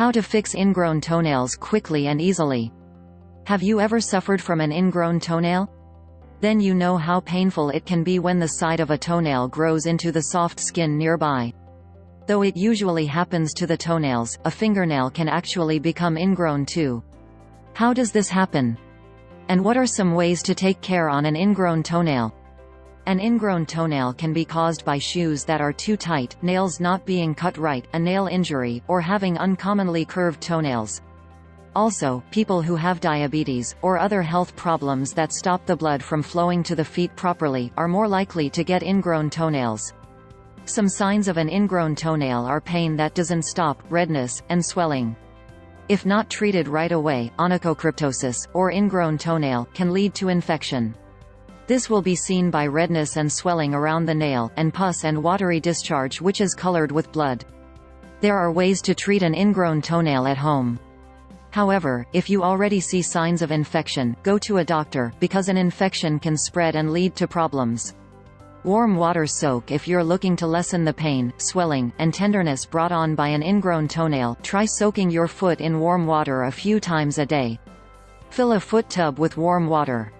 How to fix ingrown toenails quickly and easily. Have you ever suffered from an ingrown toenail? Then you know how painful it can be when the side of a toenail grows into the soft skin nearby. Though it usually happens to the toenails, a fingernail can actually become ingrown too. How does this happen? And what are some ways to take care on an ingrown toenail? An ingrown toenail can be caused by shoes that are too tight, nails not being cut right, a nail injury, or having uncommonly curved toenails. Also, people who have diabetes, or other health problems that stop the blood from flowing to the feet properly, are more likely to get ingrown toenails. Some signs of an ingrown toenail are pain that doesn't stop, redness, and swelling. If not treated right away, onychocryptosis, or ingrown toenail, can lead to infection. This will be seen by redness and swelling around the nail, and pus and watery discharge which is colored with blood. There are ways to treat an ingrown toenail at home. However, if you already see signs of infection, go to a doctor, because an infection can spread and lead to problems. Warm water soak. If you're looking to lessen the pain, swelling, and tenderness brought on by an ingrown toenail, try soaking your foot in warm water a few times a day. Fill a foot tub with warm water.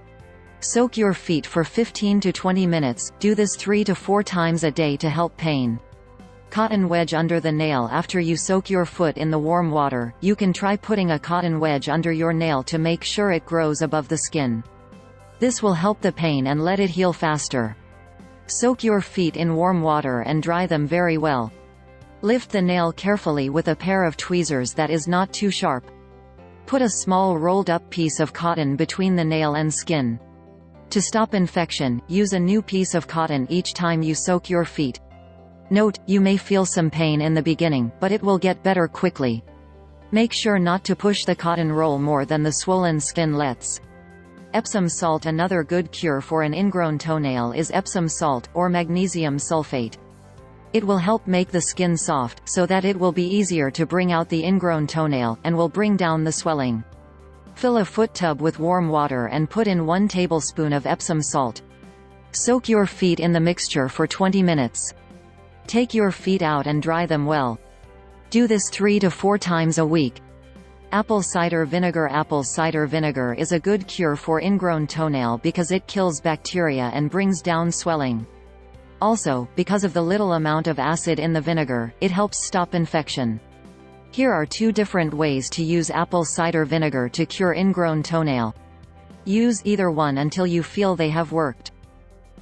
Soak your feet for 15 to 20 minutes, do this 3 to 4 times a day to help pain. Cotton wedge under the nail. After you soak your foot in the warm water, you can try putting a cotton wedge under your nail to make sure it grows above the skin. This will help the pain and let it heal faster. Soak your feet in warm water and dry them very well. Lift the nail carefully with a pair of tweezers that is not too sharp. Put a small rolled-up piece of cotton between the nail and skin. To stop infection, use a new piece of cotton each time you soak your feet. Note, you may feel some pain in the beginning, but it will get better quickly. Make sure not to push the cotton roll more than the swollen skin lets. Epsom salt. Another good cure for an ingrown toenail is Epsom salt, or magnesium sulfate. It will help make the skin soft, so that it will be easier to bring out the ingrown toenail, and will bring down the swelling. Fill a foot tub with warm water and put in 1 tablespoon of Epsom salt. Soak your feet in the mixture for 20 minutes. Take your feet out and dry them well. Do this 3 to 4 times a week. Apple cider vinegar. Apple cider vinegar is a good cure for ingrown toenail because it kills bacteria and brings down swelling. Also, because of the little amount of acid in the vinegar, it helps stop infection. Here are 2 different ways to use apple cider vinegar to cure ingrown toenail. Use either one until you feel they have worked.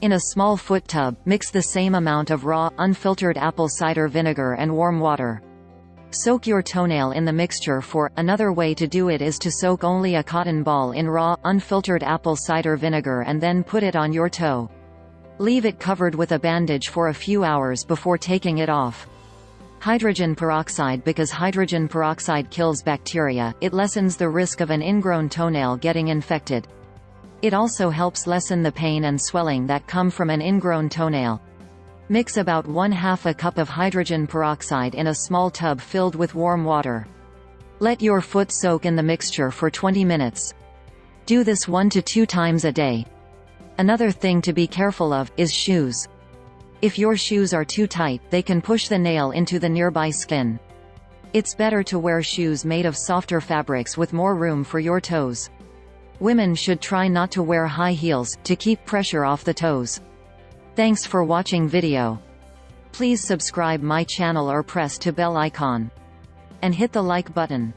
In a small foot tub, mix the same amount of raw, unfiltered apple cider vinegar and warm water. Soak your toenail in the mixture for. Another way to do it is to soak only a cotton ball in raw, unfiltered apple cider vinegar and then put it on your toe. Leave it covered with a bandage for a few hours before taking it off. Hydrogen peroxide. Because hydrogen peroxide kills bacteria, it lessens the risk of an ingrown toenail getting infected. It also helps lessen the pain and swelling that come from an ingrown toenail. Mix about 1/2 cup of hydrogen peroxide in a small tub filled with warm water. Let your foot soak in the mixture for 20 minutes. Do this 1 to 2 times a day. Another thing to be careful of is shoes. If your shoes are too tight, they can push the nail into the nearby skin. It's better to wear shoes made of softer fabrics with more room for your toes. Women should try not to wear high heels, to keep pressure off the toes. Thanks for watching video. Please subscribe my channel or press to bell icon. And hit the like button.